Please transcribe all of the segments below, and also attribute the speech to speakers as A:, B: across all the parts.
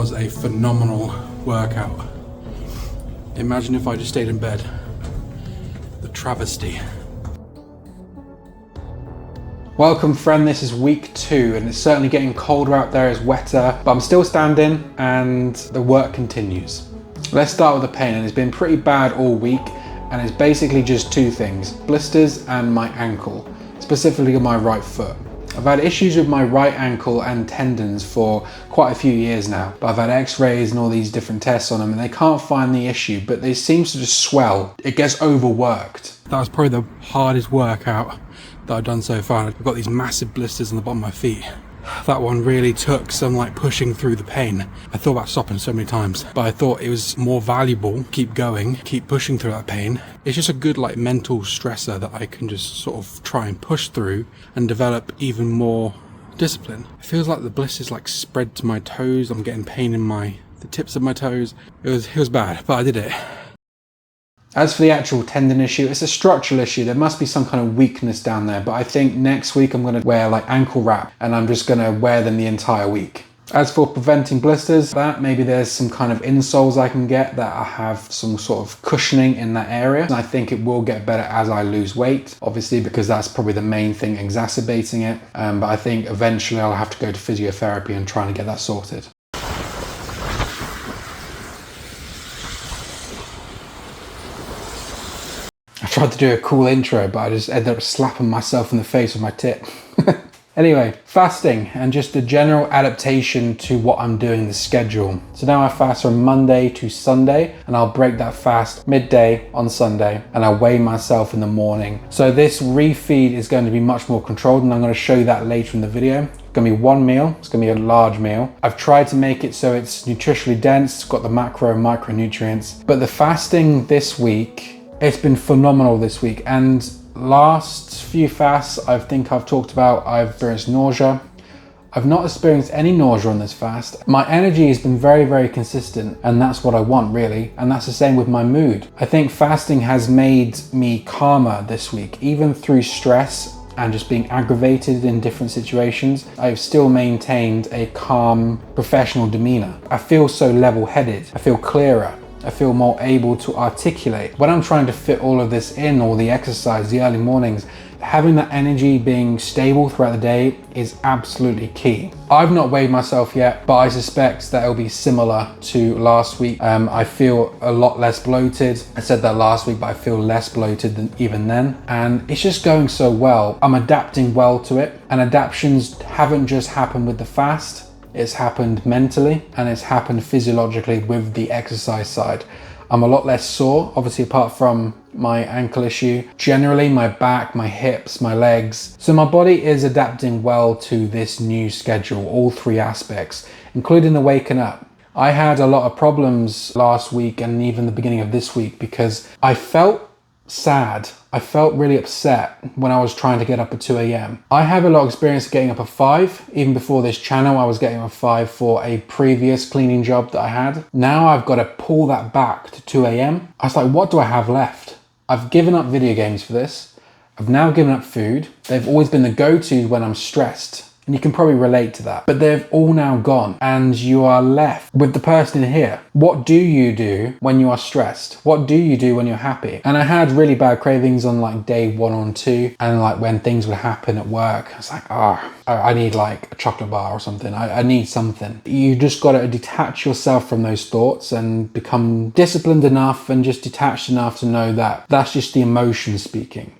A: was a phenomenal workout. Imagine if I just stayed in bed. The travesty. Welcome friend, this is week 2 and it's certainly getting colder out there, it's wetter, but I'm still standing and the work continues. Let's start with the pain, and it's been pretty bad all week, and it's basically just 2 things, blisters and my ankle, specifically on my right foot. I've had issues with my right ankle and tendons for quite a few years now, but I've had x-rays and all these different tests on them and they can't find the issue, but they seem to just swell. It gets overworked. That was probably the hardest workout that I've done so far. I've got these massive blisters on the bottom of my feet. That one really took some pushing through the pain. I thought about stopping so many times, but I thought it was more valuable, keep going, keep pushing through that pain. It's just a good mental stressor that I can just sort of try and push through and develop even more discipline. It feels like the blisters spread to my toes. I'm getting pain in the tips of my toes. It was bad, but I did it. As for the actual tendon issue, it's a structural issue. There must be some kind of weakness down there, but I think next week I'm going to wear ankle wrap and I'm just going to wear them the entire week. As for preventing blisters, maybe there's some kind of insoles I can get that I have some sort of cushioning in that area. And I think it will get better as I lose weight, obviously, because that's probably the main thing exacerbating it. But I think eventually I'll have to go to physiotherapy and try and get that sorted. I tried to do a cool intro, but I just ended up slapping myself in the face with my tip. Anyway, fasting and just a general adaptation to what I'm doing, the schedule. So now I fast from Monday to Sunday, and I'll break that fast midday on Sunday, and I weigh myself in the morning. So this refeed is going to be much more controlled, and I'm going to show you that later in the video. It's going to be one meal, it's going to be a large meal. I've tried to make it so it's nutritionally dense, it's got the macro and micronutrients, but the fasting this week, it's been phenomenal this week, and last few fasts I think I've talked about, I've experienced nausea. I've not experienced any nausea on this fast. My energy has been very, very consistent, and that's what I want really, and that's the same with my mood. I think fasting has made me calmer this week, even through stress and just being aggravated in different situations. I've still maintained a calm, professional demeanor. I feel so level-headed, I feel clearer. I feel more able to articulate. When I'm trying to fit all of this in, all the exercise, the early mornings, having that energy being stable throughout the day is absolutely key. I've not weighed myself yet, but I suspect that it'll be similar to last week. I feel a lot less bloated. I said that last week, but I feel less bloated than even then. And it's just going so well. I'm adapting well to it. And adaptations haven't just happened with the fast. It's happened mentally and it's happened physiologically with the exercise side. I'm a lot less sore, obviously apart from my ankle issue. Generally my back, my hips, my legs. So my body is adapting well to this new schedule, all 3 aspects, including the waking up. I had a lot of problems last week and even the beginning of this week because I felt sad. I felt really upset when I was trying to get up at 2 a.m. I have a lot of experience getting up at 5. Even before this channel, I was getting up at 5 for a previous cleaning job that I had. Now I've got to pull that back to 2 a.m. I was like, what do I have left? I've given up video games for this. I've now given up food. They've always been the go-to when I'm stressed. And you can probably relate to that, but they've all now gone and you are left with the person in here. What do you do when you are stressed? What do you do when you're happy? And I had really bad cravings on day 1 or 2, and when things would happen at work, I was like, I need a chocolate bar or something. I need something. You just got to detach yourself from those thoughts and become disciplined enough and just detached enough to know that that's just the emotion speaking.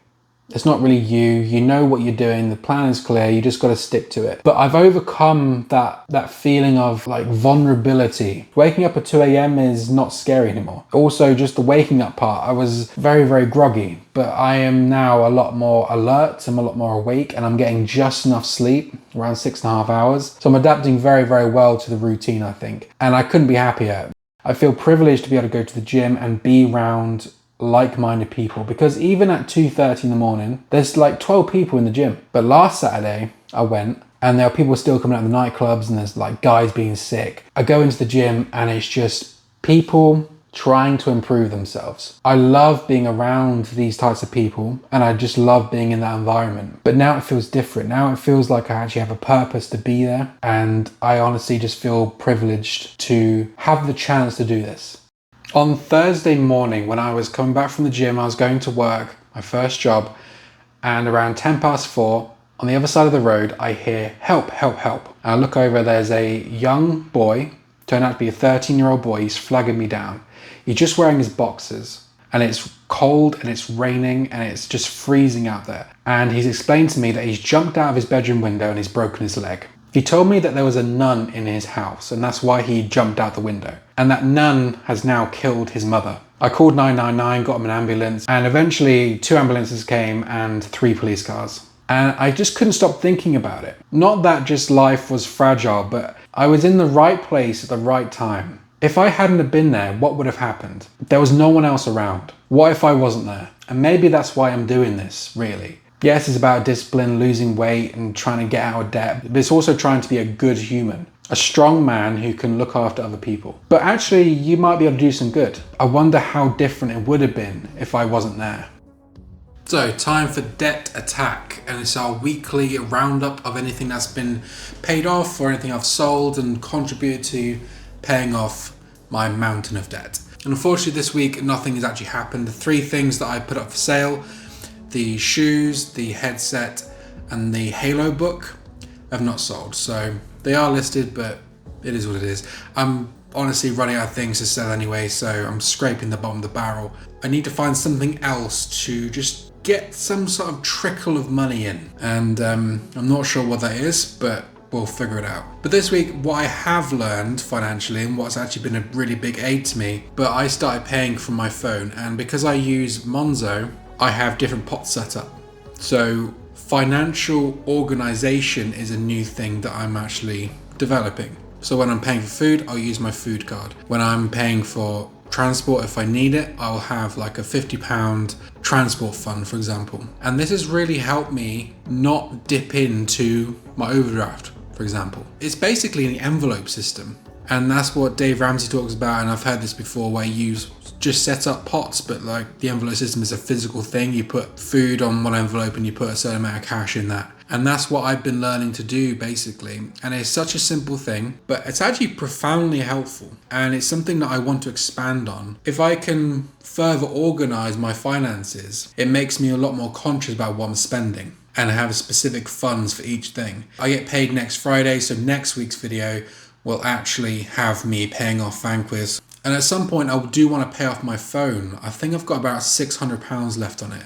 A: It's not really you. You know what you're doing. The plan is clear. You just got to stick to it. But I've overcome that feeling of vulnerability. Waking up at 2 a.m. is not scary anymore. Also, just the waking up part, I was very, very groggy, but I am now a lot more alert. I'm a lot more awake and I'm getting just enough sleep, around 6.5 hours. So I'm adapting very, very well to the routine, I think. And I couldn't be happier. I feel privileged to be able to go to the gym and be around like-minded people, because even at 2:30 in the morning there's 12 people in the gym. But last Saturday I went and there are people still coming out of the nightclubs and there's guys being sick. I go into the gym and it's just people trying to improve themselves. I love being around these types of people and I just love being in that environment. But now it feels different. Now it feels like I actually have a purpose to be there, and I honestly just feel privileged to have the chance to do this. On Thursday morning, when I was coming back from the gym, I was going to work, my first job, and around 4:10, on the other side of the road, I hear, "Help, help, help." And I look over, there's a young boy, turned out to be a 13-year-old boy, he's flagging me down. He's just wearing his boxers, and it's cold and it's raining and it's just freezing out there. And he's explained to me that he's jumped out of his bedroom window and he's broken his leg. He told me that there was a nun in his house and that's why he jumped out the window. And that nun has now killed his mother. I called 999, got him an ambulance, and eventually 2 ambulances came and 3 police cars. And I just couldn't stop thinking about it. Not that just life was fragile, but I was in the right place at the right time. If I hadn't have been there, what would have happened? There was no one else around. What if I wasn't there? And maybe that's why I'm doing this, really. Yes, it's about discipline, losing weight and trying to get out of debt, but it's also trying to be a good human, a strong man who can look after other people. But actually, you might be able to do some good. I wonder how different it would have been if I wasn't there. So, time for Debt Attack, and it's our weekly roundup of anything that's been paid off or anything I've sold and contributed to paying off my mountain of debt. And unfortunately this week nothing has actually happened. The 3 things that I put up for sale, the shoes, the headset and the Halo book, have not sold. So they are listed, but it is what it is. I'm honestly running out of things to sell anyway, so I'm scraping the bottom of the barrel. I need to find something else to just get some sort of trickle of money in, and I'm not sure what that is, but we'll figure it out. But this week, what I have learned financially and what's actually been a really big aid to me, but I started paying from my phone, and because I use Monzo, I have different pots set up. So financial organization is a new thing that I'm actually developing. So when I'm paying for food, I'll use my food card. When I'm paying for transport, if I need it, I'll have like a £50 transport fund, for example. And this has really helped me not dip into my overdraft, for example. It's basically an envelope system. And that's what Dave Ramsey talks about, and I've heard this before, where you just set up pots, but like the envelope system is a physical thing. You put food on one envelope and you put a certain amount of cash in that. And that's what I've been learning to do, basically. And it's such a simple thing, but it's actually profoundly helpful. And it's something that I want to expand on. If I can further organize my finances, it makes me a lot more conscious about what I'm spending and have specific funds for each thing. I get paid next Friday, so next week's video will actually have me paying off Vanquish. And at some point, I do want to pay off my phone. I think I've got about £600 left on it.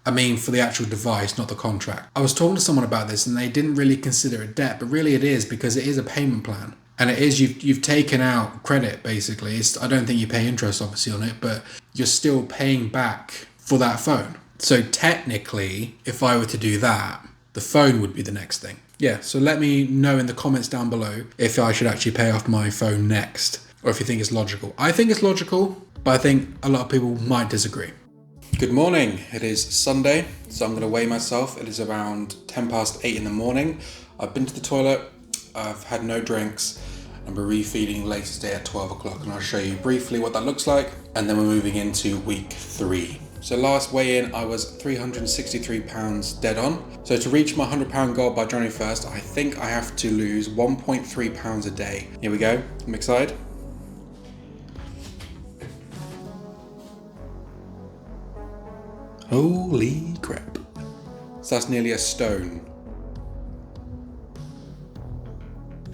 A: I mean, for the actual device, not the contract. I was talking to someone about this and they didn't really consider it debt, but really it is, because it is a payment plan. And it is, you've taken out credit, basically. I don't think you pay interest, obviously, on it, but you're still paying back for that phone. So technically, if I were to do that, the phone would be the next thing. Yeah, so let me know in the comments down below if I should actually pay off my phone next, or if you think it's logical. I think it's logical, but I think a lot of people might disagree. Good morning, it is Sunday, so I'm going to weigh myself. It is around 8:10 in the morning. I've been to the toilet, I've had no drinks, and we're refeeding later today at 12 o'clock, and I'll show you briefly what that looks like, and then we're moving into week 3. So last weigh-in, I was £363 dead on. So to reach my £100 goal by January 1st, I think I have to lose 1.3 pounds a day. Here we go, I'm excited. Holy crap. So that's nearly a stone.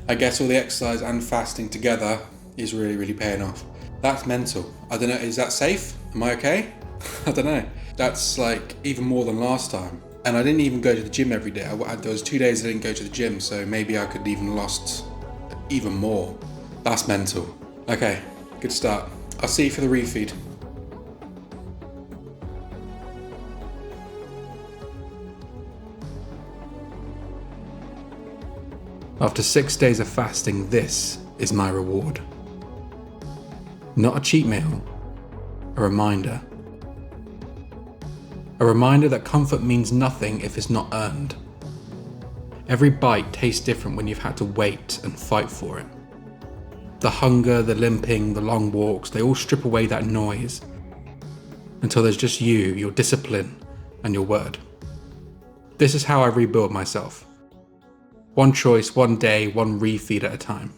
A: I guess all the exercise and fasting together is really paying off. That's mental. I don't know, is that safe? Am I okay? I don't know. That's like even more than last time. And I didn't even go to the gym every day. There was 2 days I didn't go to the gym, so maybe I could even lost even more. That's mental. Okay, good start. I'll see you for the refeed. After 6 days of fasting, this is my reward. Not a cheat meal, a reminder. A reminder that comfort means nothing if it's not earned. Every bite tastes different when you've had to wait and fight for it. The hunger, the limping, the long walks, they all strip away that noise until there's just you, your discipline, and your word. This is how I rebuild myself. One choice, one day, one refeed at a time.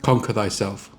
A: Conquer thyself.